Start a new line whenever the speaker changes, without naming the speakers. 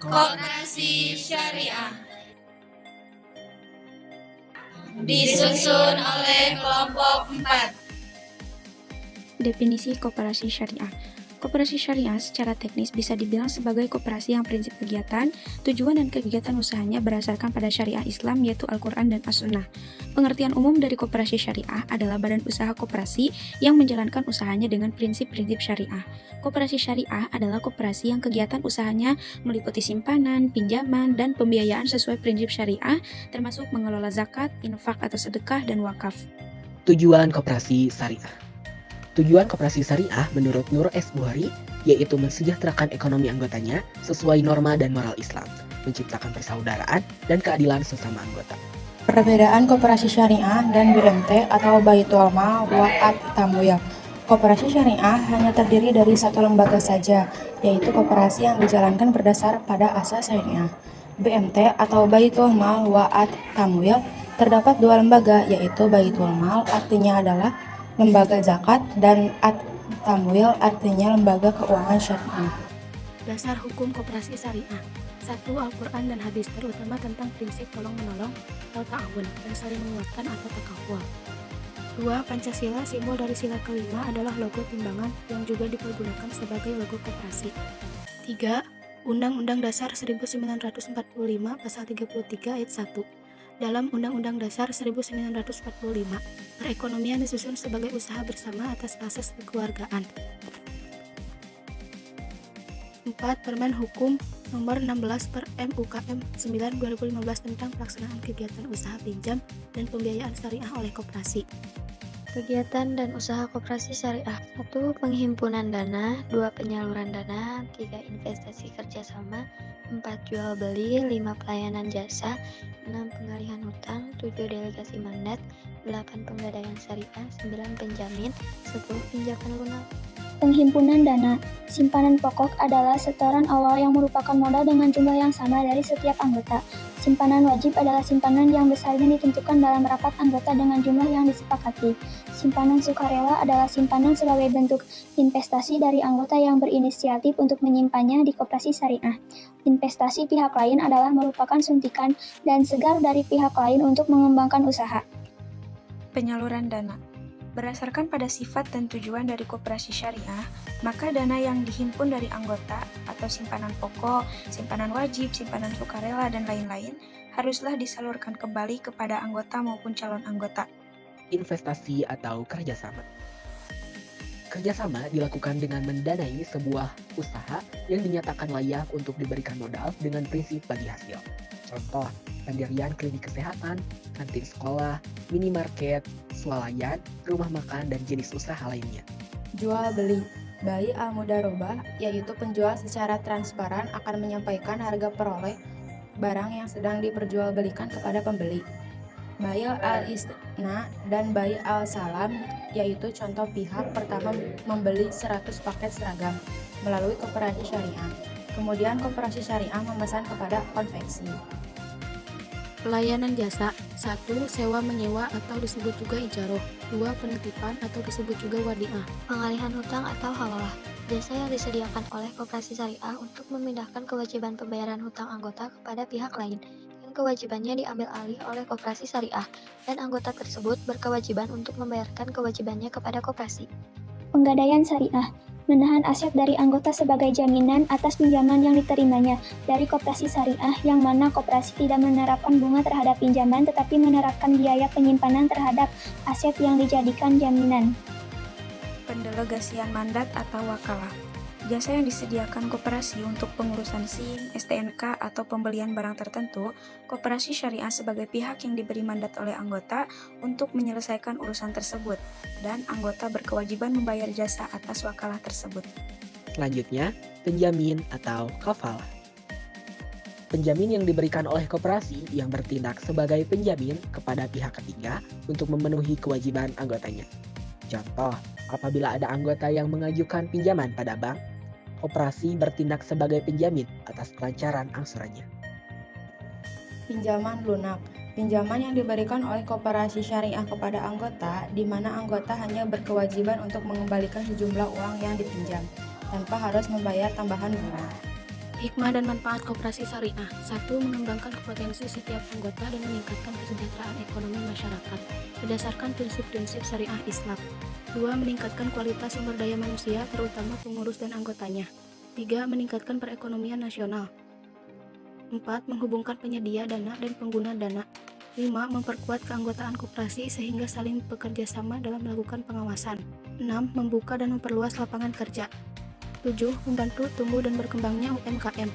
Koperasi Syariah disusun oleh kelompok 4.
Definisi koperasi syariah. Koperasi syariah secara teknis bisa dibilang sebagai koperasi yang prinsip kegiatan, tujuan dan kegiatan usahanya berdasarkan pada syariah Islam yaitu Al-Quran dan As-Sunnah. Pengertian umum dari koperasi syariah adalah badan usaha koperasi yang menjalankan usahanya dengan prinsip-prinsip syariah. Koperasi syariah adalah koperasi yang kegiatan usahanya meliputi simpanan, pinjaman, dan pembiayaan sesuai prinsip syariah, termasuk mengelola zakat, infak atau sedekah, dan wakaf.
Tujuan koperasi syariah. Tujuan koperasi syariah menurut Nur S. Buhari yaitu mensejahterakan ekonomi anggotanya sesuai norma dan moral Islam, menciptakan persaudaraan dan keadilan sesama anggota.
Perbedaan koperasi syariah dan BMT atau Baitul Mal wa At-Tamwil. Koperasi syariah hanya terdiri dari satu lembaga saja, yaitu koperasi yang dijalankan berdasar pada asas syariah. BMT atau Baitul Mal wa At-Tamwil terdapat dua lembaga, yaitu Baitul Mal artinya adalah lembaga zakat dan At-Tamwil artinya lembaga keuangan syariah.
Dasar hukum koperasi syariah. 1. Al-Quran dan hadis, terutama tentang prinsip tolong-menolong atau ta'awun dan saling menguatkan atau takaful. 2. Pancasila, simbol dari sila kelima adalah logo timbangan yang juga dipergunakan sebagai logo koperasi. 3. Undang-Undang Dasar 1945 Pasal 33 Ayat 1. Dalam Undang-Undang Dasar 1945, perekonomian disusun sebagai usaha bersama atas asas kekeluargaan. 4. Permen Hukum Nomor 16 per MUKM 9 2015 tentang pelaksanaan kegiatan usaha pinjam dan pembiayaan syariah oleh koperasi.
Kegiatan dan usaha koperasi syariah. 1. Penghimpunan dana. 2. Penyaluran dana. 3. Investasi kerjasama. 4. Jual beli. 5. Pelayanan jasa. 6. Pengalihan hutang. 7. Delegasi mandat. 8. Penggadaian syariah. 9. Penjamin. 10. Pinjaman lunak.
Penghimpunan dana. Simpanan pokok adalah setoran awal yang merupakan modal dengan jumlah yang sama dari setiap anggota. Simpanan wajib adalah simpanan yang besarnya ditentukan dalam rapat anggota dengan jumlah yang disepakati. Simpanan sukarela adalah simpanan sebagai bentuk investasi dari anggota yang berinisiatif untuk menyimpannya di koperasi syariah. Investasi pihak lain adalah merupakan suntikan dan segar dari pihak lain untuk mengembangkan usaha.
Penyaluran dana. Berdasarkan pada sifat dan tujuan dari koperasi syariah, maka dana yang dihimpun dari anggota atau simpanan pokok, simpanan wajib, simpanan sukarela, dan lain-lain haruslah disalurkan kembali kepada anggota maupun calon anggota.
Investasi atau kerjasama. Kerjasama dilakukan dengan mendanai sebuah usaha yang dinyatakan layak untuk diberikan modal dengan prinsip bagi hasil. Contoh, pendirian klinik kesehatan, kantin sekolah, minimarket, swalayan, rumah makan, dan jenis usaha lainnya.
Jual beli. Bai al-mudarobah, yaitu penjual secara transparan akan menyampaikan harga peroleh barang yang sedang diperjualbelikan kepada pembeli. Bai al-istina dan bai al-salam, yaitu contoh pihak pertama membeli 100 paket seragam melalui koperasi syariah. Kemudian koperasi syariah memesan kepada konveksi.
Pelayanan jasa. 1. Sewa menyewa atau disebut juga ijaroh. 2. Penitipan atau disebut juga wadiah.
Pengalihan hutang atau hawalah. Jasa yang disediakan oleh koperasi syariah untuk memindahkan kewajiban pembayaran hutang anggota kepada pihak lain yang kewajibannya diambil alih oleh koperasi syariah dan anggota tersebut berkewajiban untuk membayarkan kewajibannya kepada koperasi.
Penggadaian syariah. Menahan aset dari anggota sebagai jaminan atas pinjaman yang diterimanya dari koperasi syariah yang mana koperasi tidak menerapkan bunga terhadap pinjaman tetapi menerapkan biaya penyimpanan terhadap aset yang dijadikan jaminan.
Pendelegasian mandat atau wakalah. Jasa yang disediakan koperasi untuk pengurusan SIM, STNK, atau pembelian barang tertentu, koperasi syariah sebagai pihak yang diberi mandat oleh anggota untuk menyelesaikan urusan tersebut, dan anggota berkewajiban membayar jasa atas wakalah tersebut.
Selanjutnya, penjamin atau kafalah. Penjamin yang diberikan oleh koperasi yang bertindak sebagai penjamin kepada pihak ketiga untuk memenuhi kewajiban anggotanya. Contoh, apabila ada anggota yang mengajukan pinjaman pada bank, koperasi bertindak sebagai penjamin atas kelancaran angsurannya.
Pinjaman lunak. Pinjaman yang diberikan oleh koperasi syariah kepada anggota, di mana anggota hanya berkewajiban untuk mengembalikan sejumlah uang yang dipinjam, tanpa harus membayar tambahan bunga.
Hikmah dan manfaat koperasi syariah. 1. Mengembangkan kompetensi setiap anggota dan meningkatkan kesejahteraan ekonomi masyarakat berdasarkan prinsip-prinsip syariah Islam. 2. Meningkatkan kualitas sumber daya manusia, terutama pengurus dan anggotanya. 3. Meningkatkan perekonomian nasional. 4. Menghubungkan penyedia dana dan pengguna dana. 5. Memperkuat keanggotaan koperasi sehingga saling bekerja sama dalam melakukan pengawasan. 6. Membuka dan memperluas lapangan kerja. 7. Membantu tumbuh dan berkembangnya UMKM.